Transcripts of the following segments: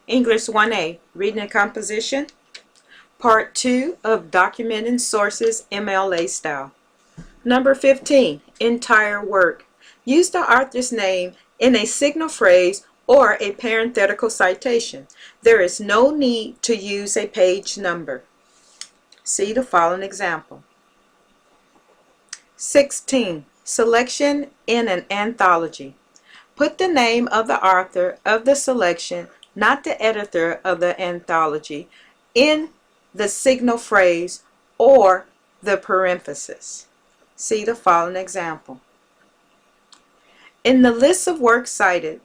English 1A, Reading and Composition, Part 2 of Documenting Sources, MLA style. Number 15, entire work. Use the author's name in a signal phrase or a parenthetical citation. There is no need to use a page number. See the following example. 16, selection in an anthology. Put the name of the author of the selection, not the editor of the anthology, in the signal phrase or the parenthesis. See the following example. In the list of works cited,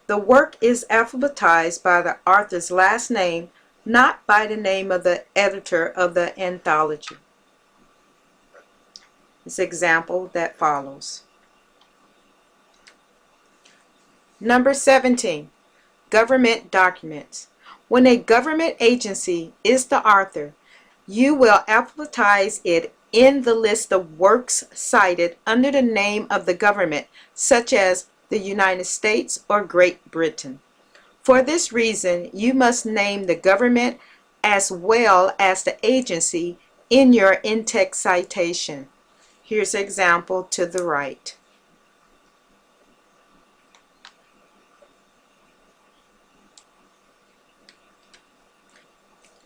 the work is alphabetized by the author's last name, not by the name of the editor of the anthology. This example that follows. Number 17, government documents. When a government agency is the author, you will alphabetize it in the list of works cited under the name of the government, such as the United States or Great Britain. For this reason, you must name the government as well as the agency in your in-text citation. Here's an example to the right.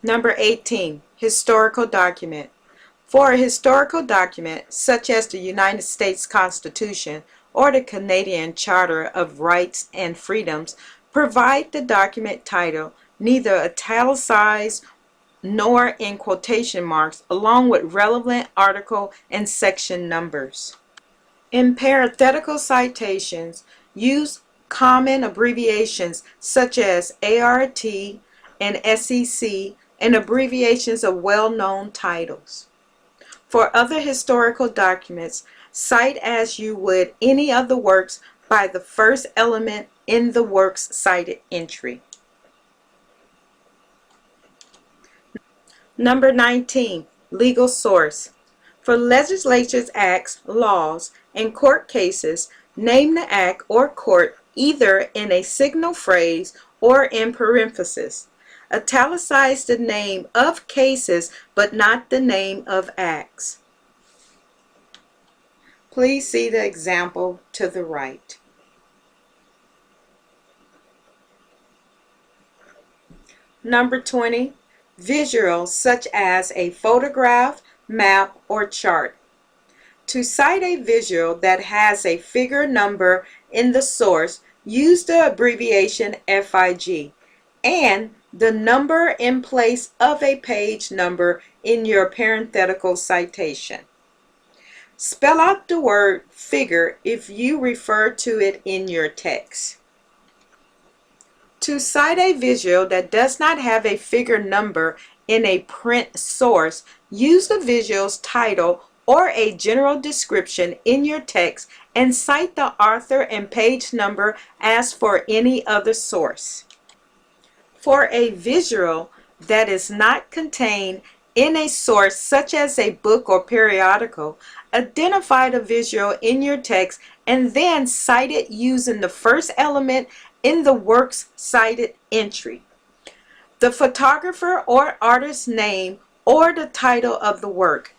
Number 18, historical document. For a historical document, such as the United States Constitution or the Canadian Charter of Rights and Freedoms, provide the document title neither italicized nor in quotation marks, along with relevant article and section numbers. In parenthetical citations, use common abbreviations such as ART and SEC and abbreviations of well-known titles. For other historical documents, cite as you would any of the works by the first element in the works cited entry. Number 19, legal source. For legislatures, acts, laws, and court cases, name the act or court either in a signal phrase or in parentheses. Italicize the name of cases but not the name of acts. Please see the example to the right. Number 20, visuals such as a photograph, map, or chart. To cite a visual that has a figure number in the source, use the abbreviation FIG and the number in place of a page number in your parenthetical citation. Spell out the word figure if you refer to it in your text. To cite a visual that does not have a figure number in a print source, use the visual's title or a general description in your text and cite the author and page number as for any other source. For a visual that is not contained in a source such as a book or periodical, identify the visual in your text and then cite it using the first element in the works cited entry, the photographer or artist's name, or the title of the work.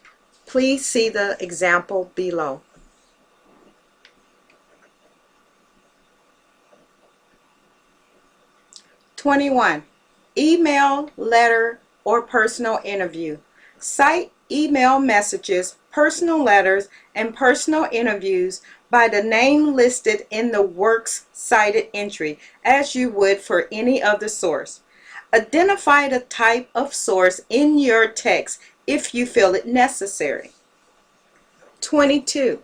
Please see the example below. #21, email, letter, or personal interview. Cite email messages, personal letters, and personal interviews by the name listed in the works cited entry as you would for any other source. Identify the type of source in your text if you feel it necessary. 22,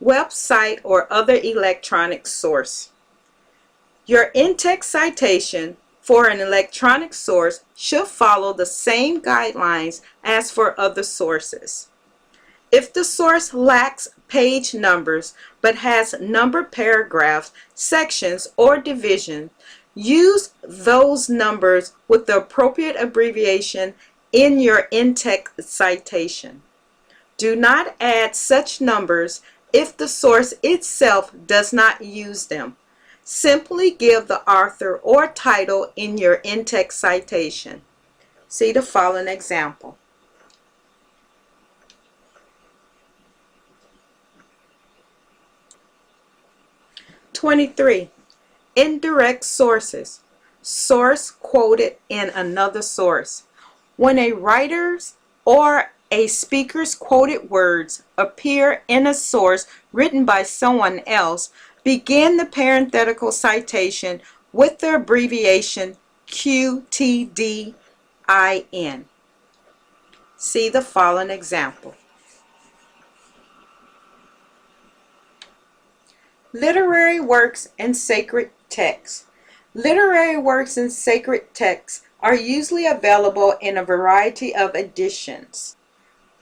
website or other electronic source. Your in-text citation for an electronic source should follow the same guidelines as for other sources. If the source lacks page numbers but has numbered paragraphs, sections, or divisions, use those numbers with the appropriate abbreviation in your in-text citation. Do not add such numbers if the source itself does not use them. Simply give the author or title in your in-text citation. See the following example. "23. Indirect sources. Source quoted in another source. When a writer's or a speaker's quoted words appear in a source written by someone else, begin the parenthetical citation with the abbreviation QTDIN. See the following example. Literary works and sacred texts. Literary works and sacred texts are usually available in a variety of editions.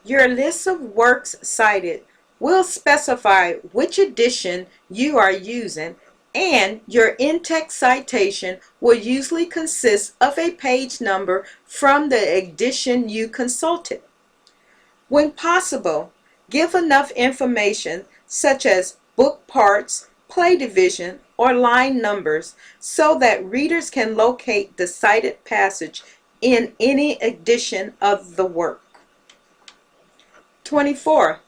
Your list of works cited will specify which edition you are using, and your in-text citation will usually consist of a page number from the edition you consulted. When possible, give enough information such as book parts, play division, or line numbers so that readers can locate the cited passage in any edition of the work. 24.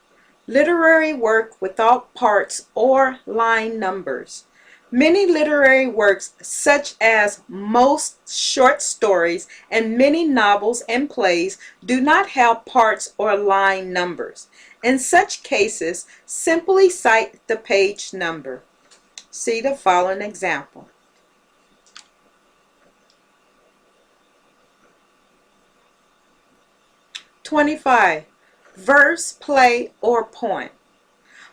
Literary work without parts or line numbers. Many literary works, such as most short stories and many novels and plays, do not have parts or line numbers. In such cases, simply cite the page number. See the following example. "25. Verse, play, or poem.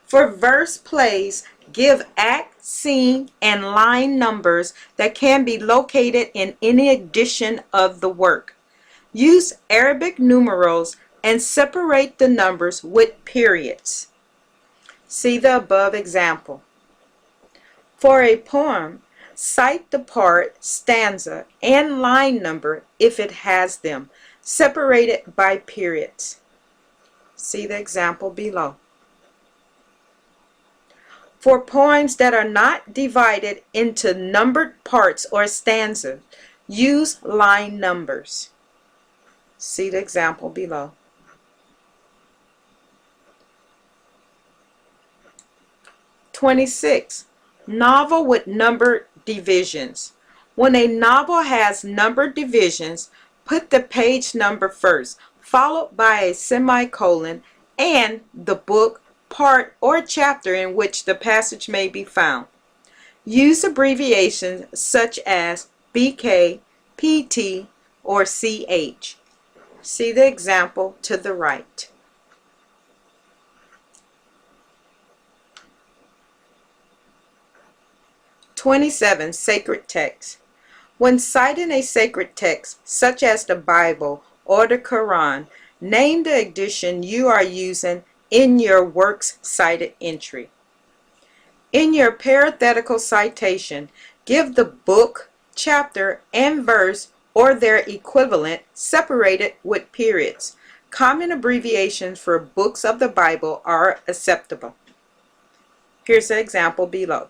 For verse plays, give act, scene, and line numbers that can be located in any edition of the work. Use Arabic numerals and separate the numbers with periods. See the above example. For a poem, cite the part, stanza, and line number if it has them, separated by periods. See the example below. For poems that are not divided into numbered parts or stanzas, use line numbers. See the example below. 26. Novel with numbered divisions. When a novel has numbered divisions, put the page number first, followed by a semicolon and the book, part, or chapter in which the passage may be found. Use abbreviations such as BK, PT, or CH. See the example to the right. 27. Sacred text. When citing a sacred text, such as the Bible or the Quran, name the edition you are using in your works cited entry. In your parenthetical citation, give the book, chapter, and verse or their equivalent separated with periods. Common abbreviations for books of the Bible are acceptable. Here's an example below.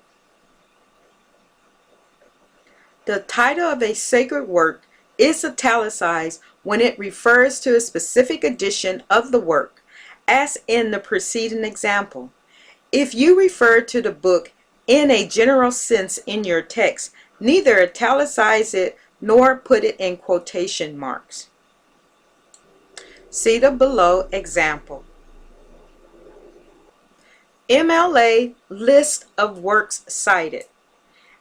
The title of a sacred work is italicized when it refers to a specific edition of the work, as in the preceding example. If you refer to the book in a general sense in your text, neither italicize it nor put it in quotation marks. See the below example. MLA list of works cited.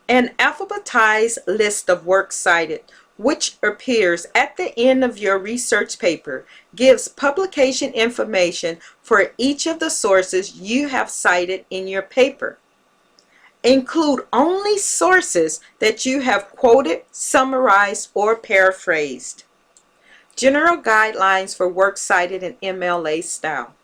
An alphabetized list of works cited, which appears at the end of your research paper, gives publication information for each of the sources you have cited in your paper. Include only sources that you have quoted, summarized, or paraphrased. General guidelines for works cited in MLA style.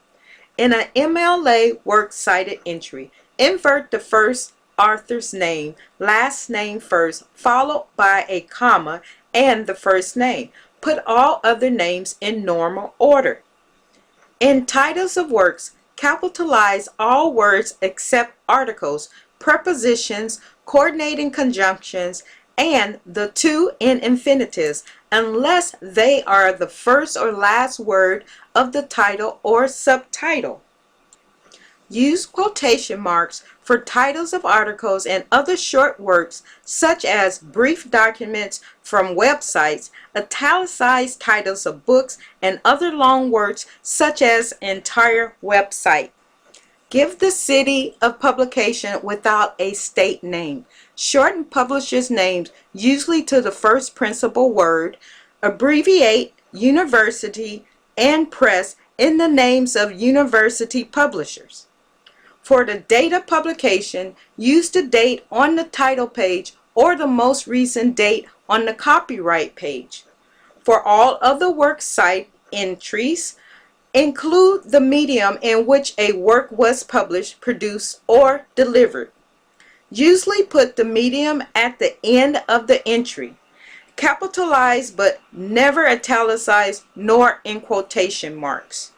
In an MLA works cited entry, invert the first author's name, last name first, followed by a comma and the first name. Put all other names in normal order. In titles of works, capitalize all words except articles prepositions, coordinating conjunctions, and the to in infinitives, unless they are the first or last word of the title or subtitle. Use quotation marks for titles of articles and other short works, such as brief documents from websites, italicized titles of books, and other long words, such as entire website. Give the city of publication without a state name. Shorten publishers' names, usually to the first principal word. Abbreviate university and press in the names of university publishers. For the date of publication, use the date on the title page or the most recent date on the copyright page. For all other works cite entries, include the medium in which a work was published, produced, or delivered. Usually put the medium at the end of the entry. Capitalize but never italicize nor in quotation marks.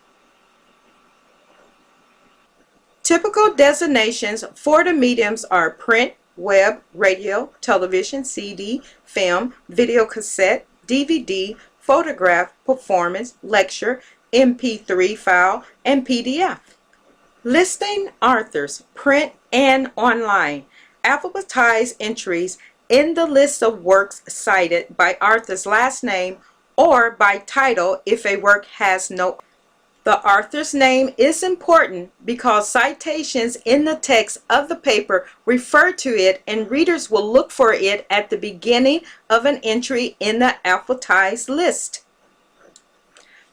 Typical designations for the mediums are print, web, radio, television, CD, film, video cassette, DVD, photograph, performance, lecture, MP3 file, and PDF. Listing authors, print and online. Alphabetize entries in the list of works cited by author's last name or by title if a work has no. The author's name is important because citations in the text of the paper refer to it, and readers will look for it at the beginning of an entry in the alphabetized list.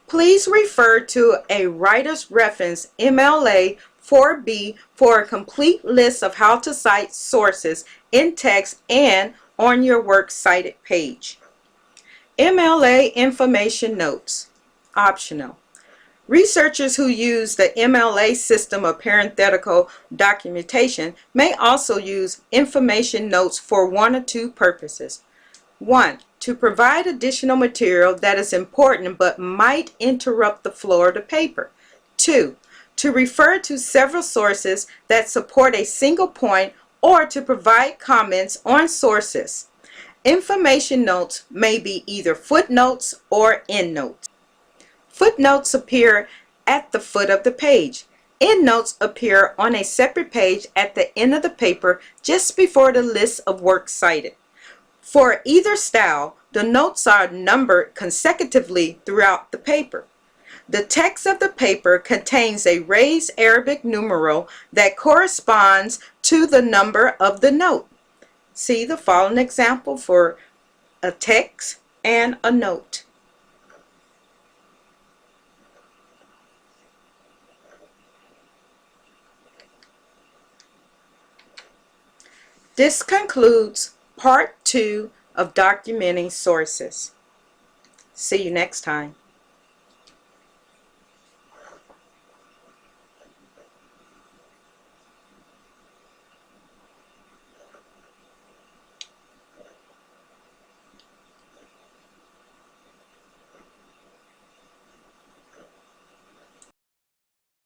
Please refer to a writer's reference MLA 4B for a complete list of how to cite sources in text and on your works cited page. MLA information notes. Optional. Researchers who use the MLA system of parenthetical documentation may also use information notes for one or two purposes. 1. To provide additional material that is important but might interrupt the flow of the paper. 2. To refer to several sources that support a single point or to provide comments on sources. Information notes may be either footnotes or endnotes. Footnotes appear at the foot of the page. Endnotes appear on a separate page at the end of the paper just before the list of works cited. For either style, the notes are numbered consecutively throughout the paper. The text of the paper contains a raised Arabic numeral that corresponds to the number of the note. See the following example for a text and a note. This concludes Part 2 of documenting sources. See you next time.